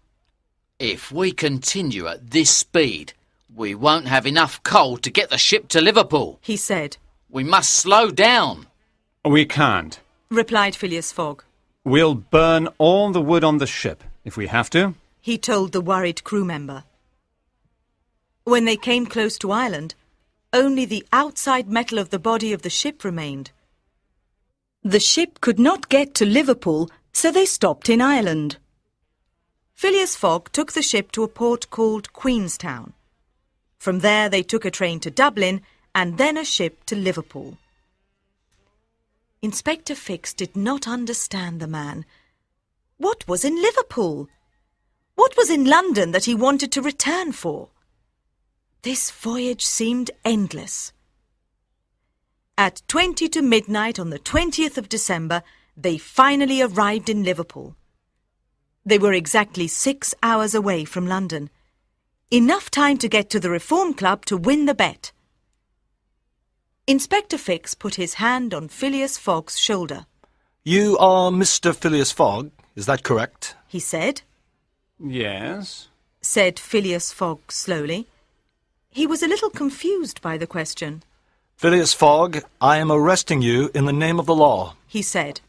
If we continue at this speed, we won't have enough coal to get the ship to Liverpool, he said. We must slow down. We can't, replied Phileas Fogg. We'll burn all the wood on the ship if we have to, he told the worried crew member. When they came close to Ireland, only the outside metal of the body of the ship remained. The ship could not get to Liverpool, so they stopped in Ireland. Phileas Fogg took the ship to a port called Queenstown. From there they took a train to Dublin and then a ship to Liverpool. Inspector Fix did not understand the man. What was in Liverpool? What was in London that he wanted to return for? This voyage seemed endless. At 20 to midnight on the 20th of December, they finally arrived in Liverpool. They were exactly 6 hours away from London. Enough time to get to the Reform Club to win the bet. Inspector Fix put his hand on Phileas Fogg's shoulder. You are Mr. Phileas Fogg, is that correct? He said. Yes, said Phileas Fogg slowly. He was a little confused by the question. Phileas Fogg, I am arresting you in the name of the law, he said.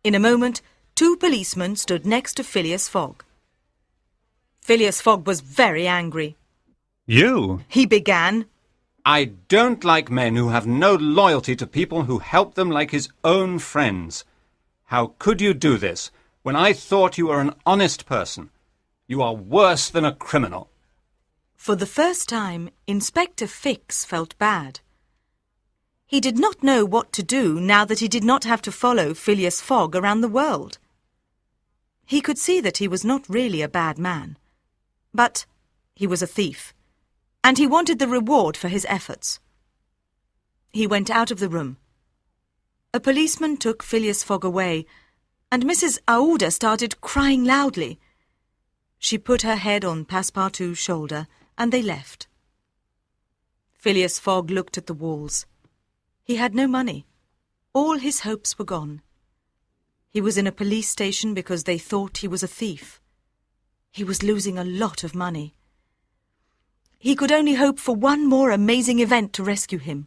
In a moment, 2 policemen stood next to Phileas Fogg. Phileas Fogg was very angry. You? He began. I don't like men who have no loyalty to people who help them like his own friends. How could you do this when I thought you were an honest person? You are worse than a criminal. For the first time, Inspector Fix felt bad. He did not know what to do now that he did not have to follow Phileas Fogg around the world. He could see that he was not really a bad man. But he was a thief, and he wanted the reward for his efforts. He went out of the room. A policeman took Phileas Fogg away, and Mrs. Aouda started crying loudly. She put her head on Passepartout's shoulder, and they left. Phileas Fogg looked at the walls. He had no money. All his hopes were gone. He was in a police station because they thought he was a thief. He was losing a lot of money. He could only hope for one more amazing event to rescue him.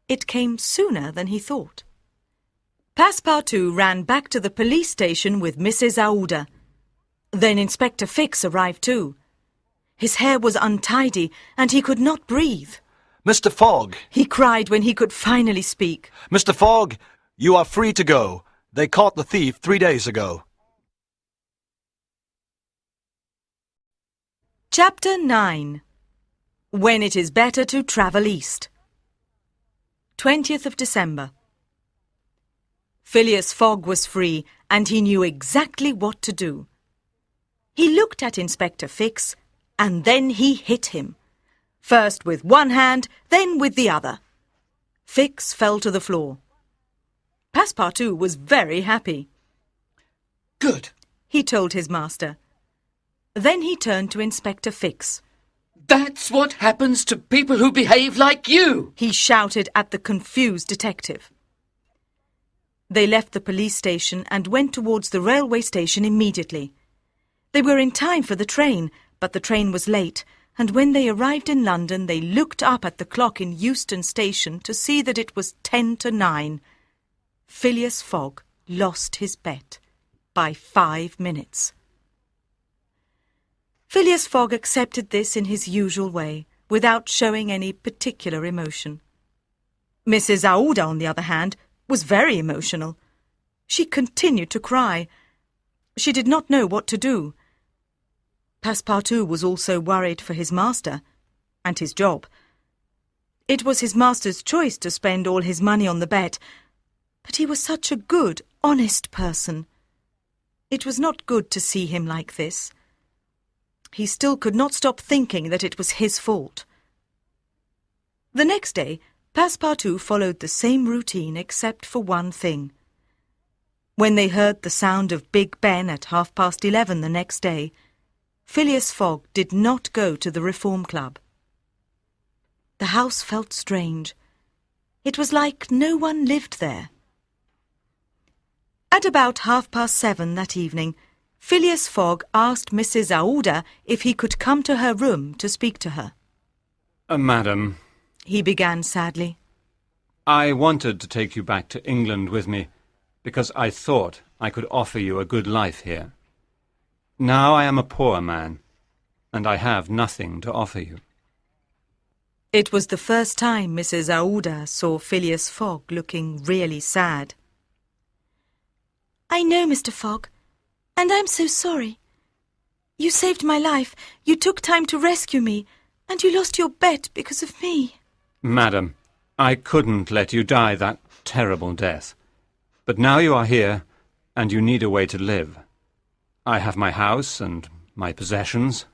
It came sooner than he thought. Passepartout ran back to the police station with Mrs. Aouda. Then Inspector Fix arrived too. His hair was untidy and he could not breathe. Mr. Fogg! He cried when he could finally speak. Mr. Fogg, you are free to go. They caught the thief 3 days ago. Chapter 9. When it is better to travel east. 20th of December. Phileas Fogg was free and he knew exactly what to do. He looked at Inspector Fix and then he hit him. First with one hand, then with the other. Fix fell to the floor. Passepartout was very happy. Good. He told his master. Then he turned to Inspector Fix. That's what happens to people who behave like you! He shouted at the confused detective. They left the police station and went towards the railway station immediately. They were in time for the train, but the train was late, and when they arrived in London they looked up at the clock in Euston Station to see that it was 10 to 9. Phileas Fogg lost his bet by 5 minutes. Phileas Fogg accepted this in his usual way, without showing any particular emotion. Mrs. Aouda, on the other hand, was very emotional. She continued to cry. She did not know what to do. Passepartout was also worried for his master and his job. It was his master's choice to spend all his money on the bet, but he was such a good, honest person. It was not good to see him like this. He still could not stop thinking that it was his fault. The next day, Passepartout followed the same routine except for one thing. When they heard the sound of Big Ben at 11:30 the next day, Phileas Fogg did not go to the Reform Club. The house felt strange. It was like no one lived there. At about 7:30 that evening, Phileas Fogg asked Mrs. Aouda if he could come to her room to speak to her. Madam, He began sadly. I wanted to take you back to England with me, because I thought I could offer you a good life here. Now I am a poor man, and I have nothing to offer you. It was the first time Mrs. Aouda saw Phileas Fogg looking really sad. I know, Mr. Fogg, and I'm so sorry. You saved my life, you took time to rescue me, and you lost your bet because of me. Madam, I couldn't let you die that terrible death. But now you are here, and you need a way to live. I have my house and my possessions.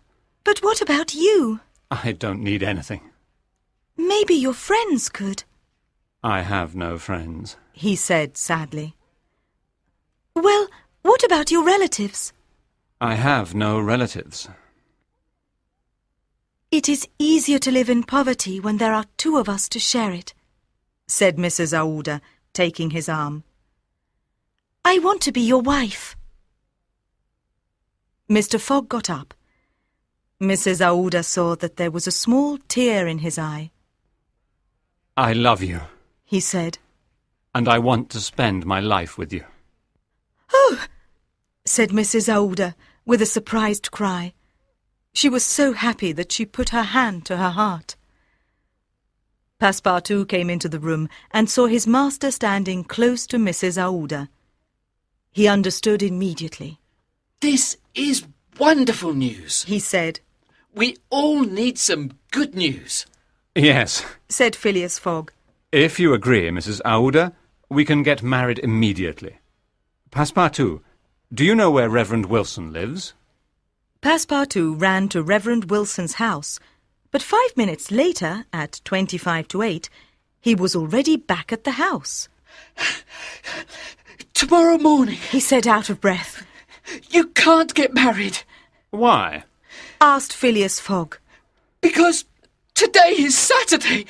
But what about you? I don't need anything. Maybe your friends could, I have no friends. he said sadly. Well, what about your relatives? I have no relatives. It is easier to live in poverty when there are two of us to share it, said Mrs. Aouda, taking his arm. I want to be your wife. Mr. Fogg got up. Mrs. Aouda saw that there was a small tear in his eye. I love you, He said. and I want to spend my life with you. Oh, said Mrs. Aouda with a surprised cry. She was so happy that she put her hand to her heart. Passepartout came into the room and saw his master standing close to Mrs. Aouda. He understood immediately. This is wonderful news. He said. We all need some good news. Yes, Said Phileas Fogg. if you agree, Mrs. Aouda, we can get married immediately. Passepartout, do you know where Reverend Wilson lives? Passepartout ran to Reverend Wilson's house, but 5 minutes later, at 8:25, he was already back at the house. Tomorrow morning, He said out of breath. you can't get married Why? Asked Phileas Fogg. because today is Saturday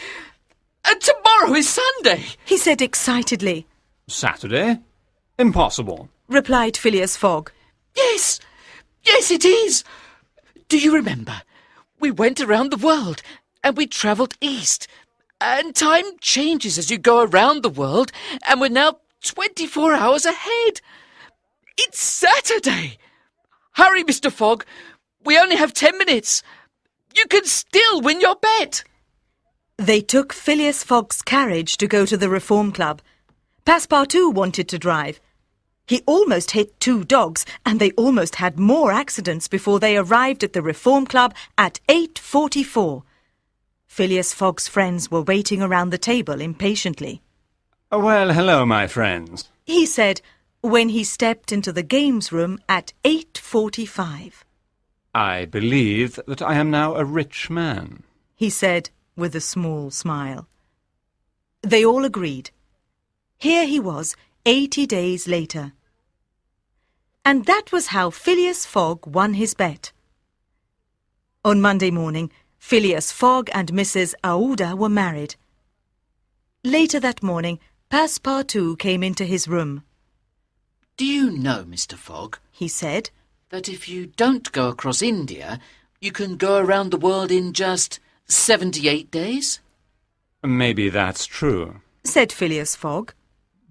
and tomorrow is Sunday. He said excitedly. Saturday? Impossible. Replied Phileas Fogg. Yes, it is. Do you remember? We went around the world and we travelled east. And time changes as you go around the world, and we're now 24 hours ahead. It's Saturday. Hurry, Mr. Fogg. We only have 10 minutes. You can still win your bet. They took Phileas Fogg's carriage to go to the Reform Club. Passepartout wanted to drive. He almost hit 2 dogs, and they almost had more accidents before they arrived at the Reform Club at 8:44. Phileas Fogg's friends were waiting around the table impatiently. Well, hello, my friends. He said when he stepped into the games room at 8:45. I believe that I am now a rich man. He said with a small smile. They all agreed. Here he was, 80 days later. And that was how Phileas Fogg won his bet. On Monday morning, Phileas Fogg and Mrs. Aouda were married. Later that morning, Passepartout came into his room. Do you know, Mr. Fogg, He said, that if you don't go across India, you can go around the world in just 78 days? Maybe that's true. said Phileas Fogg.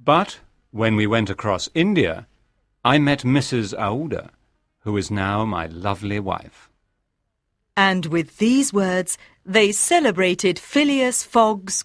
But when we went across India, I met Mrs. Aouda, who is now my lovely wife. And with these words, they celebrated Phileas Fogg's